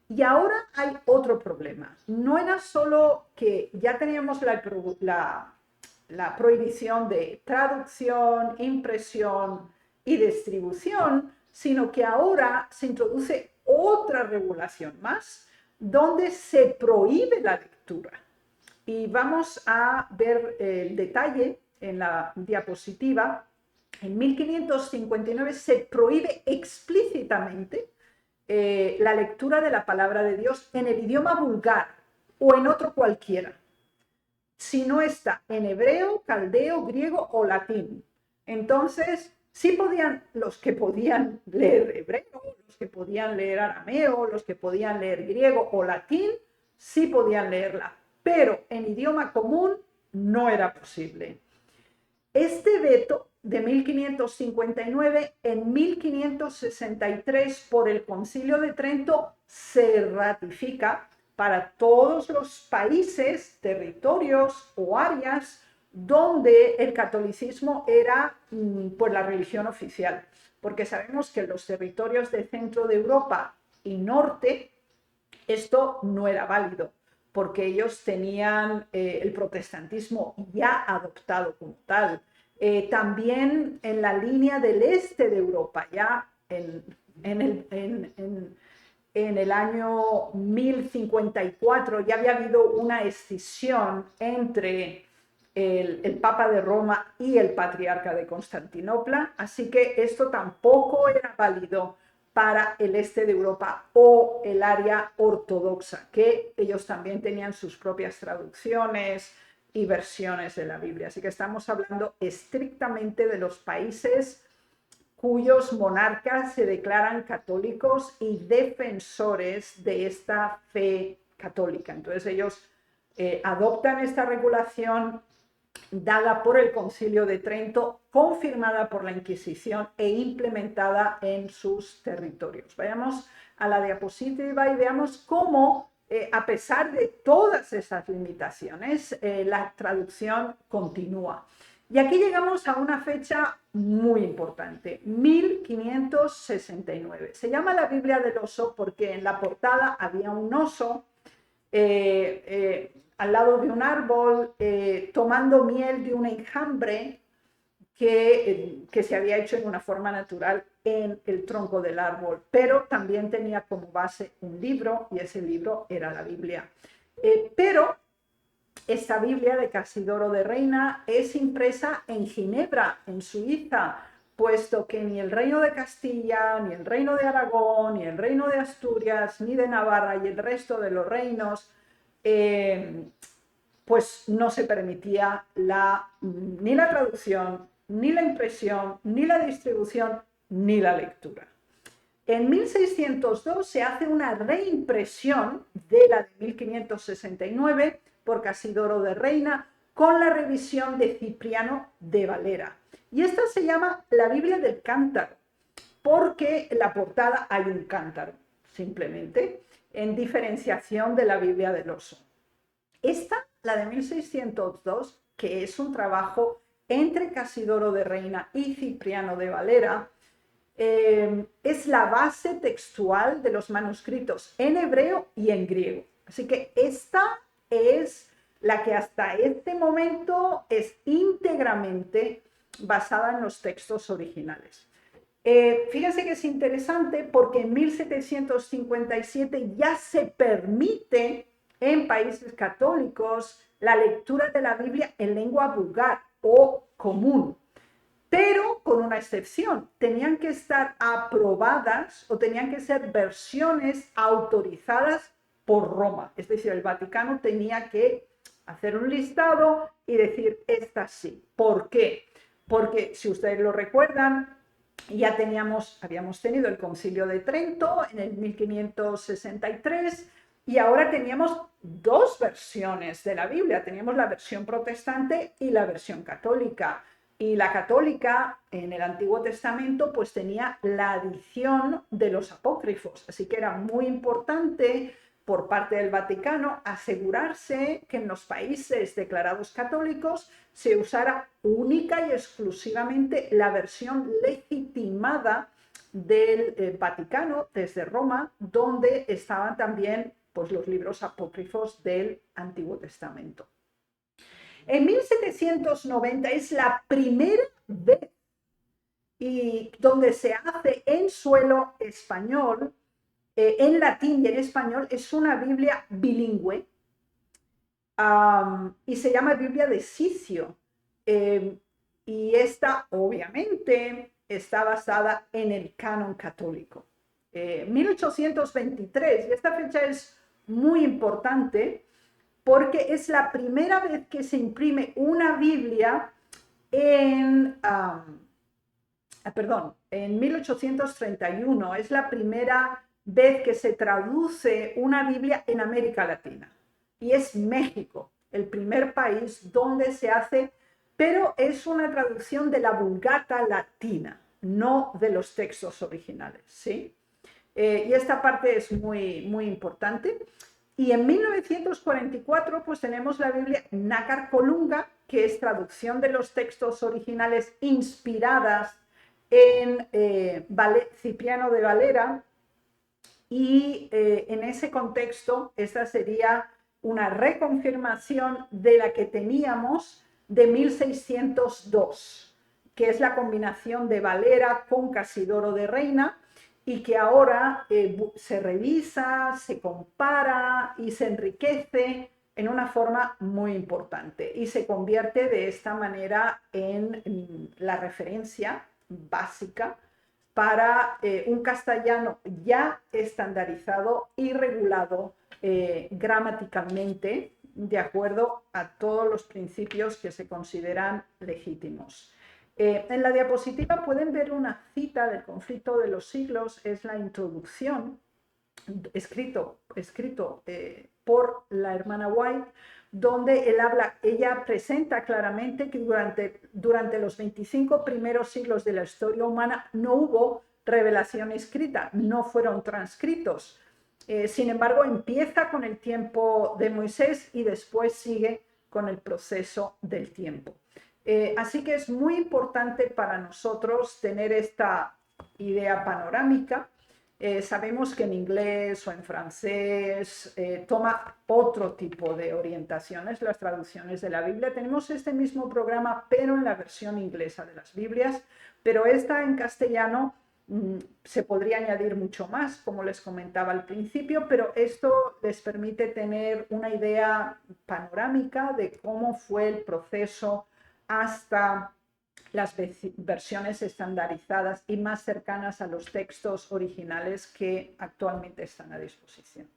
Y ahora hay otro problema. No era solo que ya teníamos la prohibición de traducción, impresión y distribución, sino que ahora se introduce otra regulación más, donde se prohíbe la lectura. Y vamos a ver el detalle en la diapositiva. En 1559 se prohíbe explícitamente la lectura de la palabra de Dios en el idioma vulgar o en otro cualquiera, si no está en hebreo, caldeo, griego o latín. Entonces, sí podían, los que podían leer hebreo, los que podían leer arameo, los que podían leer griego o latín, sí podían leerla, pero en idioma común no era posible. Este veto de 1559, en 1563 por el Concilio de Trento se ratifica para todos los países, territorios o áreas donde el catolicismo era pues, la religión oficial, porque sabemos que en los territorios del centro de Europa y norte esto no era válido, porque ellos tenían el protestantismo ya adoptado como tal. También en la línea del este de Europa, ya en el año 1054 ya había habido una escisión entre el Papa de Roma y el Patriarca de Constantinopla, así que esto tampoco era válido para el este de Europa o el área ortodoxa, que ellos también tenían sus propias traducciones y versiones de la Biblia. Así que estamos hablando estrictamente de los países cuyos monarcas se declaran católicos y defensores de esta fe católica. Entonces ellos adoptan esta regulación dada por el Concilio de Trento, confirmada por la Inquisición e implementada en sus territorios. Vayamos a la diapositiva y veamos cómo, a pesar de todas esas limitaciones, la traducción continúa. Y aquí llegamos a una fecha muy importante, 1569. Se llama la Biblia del oso porque en la portada había un oso al lado de un árbol, tomando miel de un enjambre que se había hecho en una forma natural en el tronco del árbol, pero también tenía como base un libro y ese libro era la Biblia. Pero esta Biblia de Casidoro de Reina es impresa en Ginebra, en Suiza, puesto que ni el Reino de Castilla, ni el Reino de Aragón, ni el Reino de Asturias, ni de Navarra y el resto de los reinos pues no se permitía ni la traducción, ni la impresión, ni la distribución, ni la lectura. En 1602 se hace una reimpresión de la de 1569 por Casidoro de Reina con la revisión de Cipriano de Valera. Y esta se llama la Biblia del Cántaro, porque en la portada hay un cántaro, simplemente, en diferenciación de la Biblia del Oso. Esta, la de 1602, que es un trabajo entre Casidoro de Reina y Cipriano de Valera, es la base textual de los manuscritos en hebreo y en griego. Así que esta es la que hasta este momento es íntegramente basada en los textos originales. Fíjense que es interesante porque en 1757 ya se permite en países católicos la lectura de la Biblia en lengua vulgar o común, pero con una excepción: tenían que estar aprobadas o tenían que ser versiones autorizadas por Roma. Es decir, el Vaticano tenía que hacer un listado y decir, esta sí. ¿Por qué? Porque, si ustedes lo recuerdan, ya habíamos tenido el Concilio de Trento en el 1563 y ahora teníamos dos versiones de la Biblia. Teníamos la versión protestante y la versión católica. Y la católica en el Antiguo Testamento pues tenía la adición de los apócrifos, así que era muy importante por parte del Vaticano asegurarse que en los países declarados católicos se usara única y exclusivamente la versión legitimada del Vaticano desde Roma, donde estaban también pues, los libros apócrifos del Antiguo Testamento. En 1790 es la primera vez y donde se hace en suelo español, en latín y en español. Es una Biblia bilingüe y se llama Biblia de Sicio. Y esta obviamente está basada en el canon católico. 1823, y esta fecha es muy importante porque es la primera vez que se imprime una Biblia en 1831. Es la primera vez que se traduce una Biblia en América Latina. Y es México, el primer país donde se hace, pero es una traducción de la Vulgata latina, no de los textos originales, ¿sí? Y esta parte es muy, muy importante. Y en 1944 pues tenemos la Biblia Nácar Colunga, que es traducción de los textos originales inspiradas en Cipriano de Valera, y en ese contexto esta sería una reconfirmación de la que teníamos de 1602, que es la combinación de Valera con Casidoro de Reina, y que ahora se revisa, se compara y se enriquece en una forma muy importante y se convierte de esta manera en la referencia básica para un castellano ya estandarizado y regulado gramaticalmente de acuerdo a todos los principios que se consideran legítimos. En la diapositiva pueden ver una cita del Conflicto de los Siglos. Es la introducción, escrito por la hermana White, donde ella presenta claramente que durante los 25 primeros siglos de la historia humana no hubo revelación escrita, no fueron transcritos. Sin embargo, empieza con el tiempo de Moisés y después sigue con el proceso del tiempo. Así que es muy importante para nosotros tener esta idea panorámica. Sabemos que en inglés o en francés toma otro tipo de orientaciones las traducciones de la Biblia. Tenemos este mismo programa, pero en la versión inglesa de las Biblias, pero esta en castellano se podría añadir mucho más, como les comentaba al principio, pero esto les permite tener una idea panorámica de cómo fue el proceso hasta las versiones estandarizadas y más cercanas a los textos originales que actualmente están a disposición.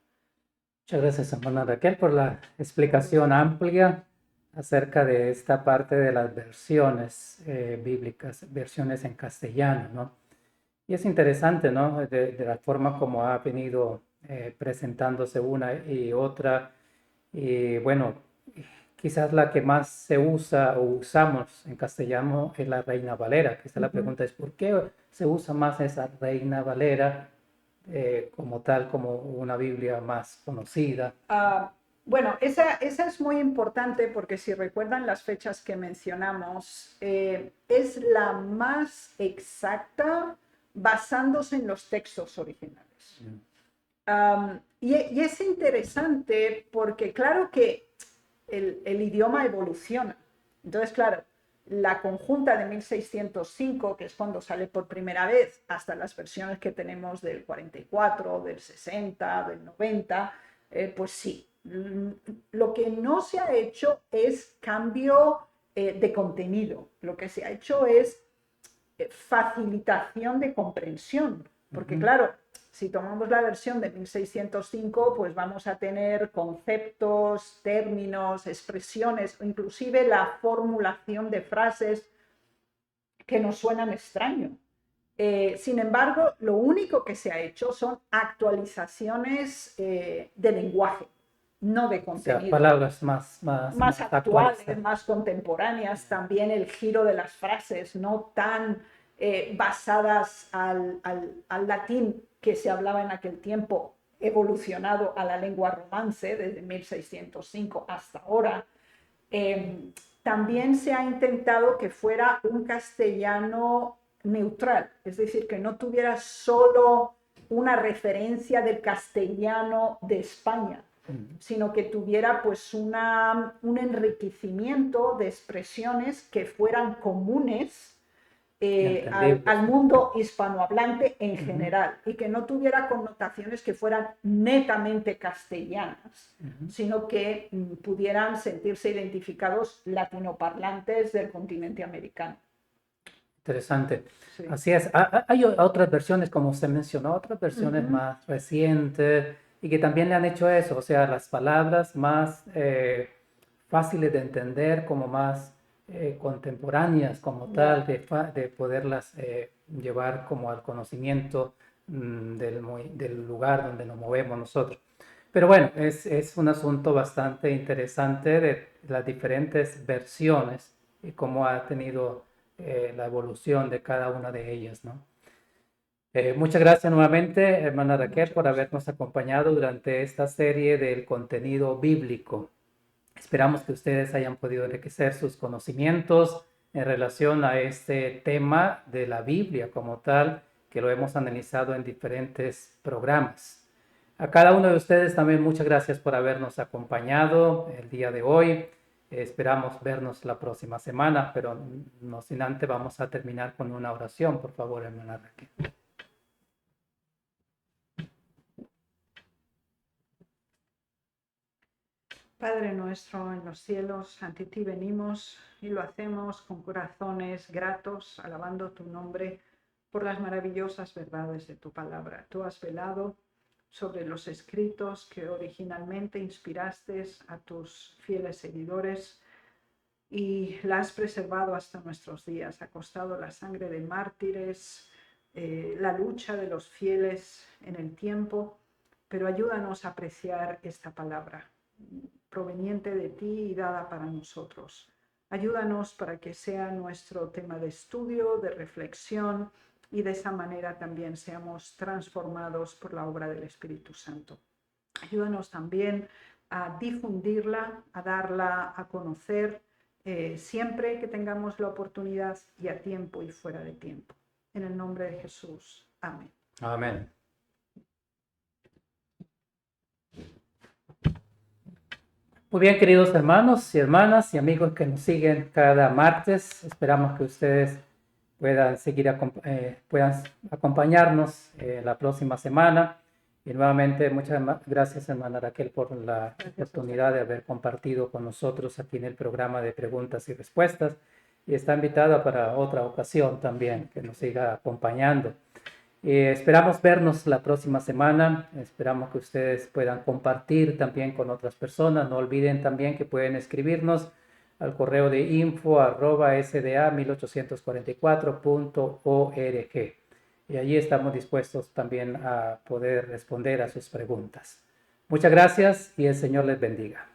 Muchas gracias, hermana Raquel, por la explicación amplia acerca de esta parte de las versiones bíblicas, versiones en castellano, ¿no? Y es interesante, ¿no? De la forma como ha venido presentándose una y otra. Y bueno, quizás la que más se usa o usamos en castellano es la Reina Valera. Quizás la Ujú. pregunta es, ¿por qué se usa más esa Reina Valera como tal, como una Biblia más conocida? Bueno, esa es muy importante porque si recuerdan las fechas que mencionamos, es la más exacta basándose en los textos originales. Y es interesante porque claro que el idioma evoluciona. Entonces, claro, la conjunta de 1605, que es cuando sale por primera vez, hasta las versiones que tenemos del 44, del 60, del 90, pues sí. Lo que no se ha hecho es cambio de contenido. Lo que se ha hecho es facilitación de comprensión. Porque claro, si tomamos la versión de 1605, pues vamos a tener conceptos, términos, expresiones, o inclusive la formulación de frases que nos suenan extraño. Sin embargo, lo único que se ha hecho son actualizaciones de lenguaje, no de O sea, contenido. palabras Más más actuales. actuales, más contemporáneas, también el giro de las frases, no tan basadas al latín que se hablaba en aquel tiempo, evolucionado a la lengua romance desde 1605 hasta ahora. También se ha intentado que fuera un castellano neutral, es decir, que no tuviera solo una referencia del castellano de España, sino que tuviera pues un enriquecimiento de expresiones que fueran comunes al Entendibles. mundo hispanohablante en Ujú, general y que no tuviera connotaciones que fueran netamente castellanas, ujú. sino que pudieran sentirse identificados latinoparlantes del continente americano. Interesante. Sí. Así es. Hay otras versiones, como usted mencionó, otras versiones Ujú. más recientes y que también le han hecho eso, o sea, las palabras más fáciles de entender, como más contemporáneas, como tal, Ya. de poderlas llevar como al conocimiento del lugar donde nos movemos nosotros. Pero bueno, es un asunto bastante interesante de las diferentes versiones y cómo ha tenido la evolución de cada una de ellas, ¿no? Muchas gracias nuevamente, hermana Raquel, Mucho por gusto. habernos acompañado durante esta serie del contenido bíblico. Esperamos que ustedes hayan podido enriquecer sus conocimientos en relación a este tema de la Biblia como tal, que lo hemos analizado en diferentes programas. A cada uno de ustedes también muchas gracias por habernos acompañado el día de hoy. Esperamos vernos la próxima semana, pero no sin antes vamos a terminar con una oración, por favor, hermana Raquel. Padre nuestro en los cielos, ante ti venimos y lo hacemos con corazones gratos, alabando tu nombre por las maravillosas verdades de tu palabra. Tú has velado sobre los escritos que originalmente inspiraste a tus fieles seguidores y la has preservado hasta nuestros días. Ha costado la sangre de mártires, la lucha de los fieles en el tiempo, pero ayúdanos a apreciar esta palabra proveniente de ti y dada para nosotros. Ayúdanos para que sea nuestro tema de estudio, de reflexión y de esa manera también seamos transformados por la obra del Espíritu Santo. Ayúdanos también a difundirla, a darla a conocer siempre que tengamos la oportunidad y a tiempo y fuera de tiempo. En el nombre de Jesús. Amén. Amén. Muy bien, queridos hermanos y hermanas y amigos que nos siguen cada martes, esperamos que ustedes puedan puedan acompañarnos la próxima semana. Y nuevamente, muchas gracias, hermana Raquel, por la Gracias a usted. oportunidad de haber compartido con nosotros aquí en el programa de preguntas y respuestas. Y está invitada para otra ocasión también, que nos siga acompañando. Esperamos vernos la próxima semana. Esperamos que ustedes puedan compartir también con otras personas. No olviden también que pueden escribirnos al correo de info@sda1844.org. y allí estamos dispuestos también a poder responder a sus preguntas. Muchas gracias y el Señor les bendiga.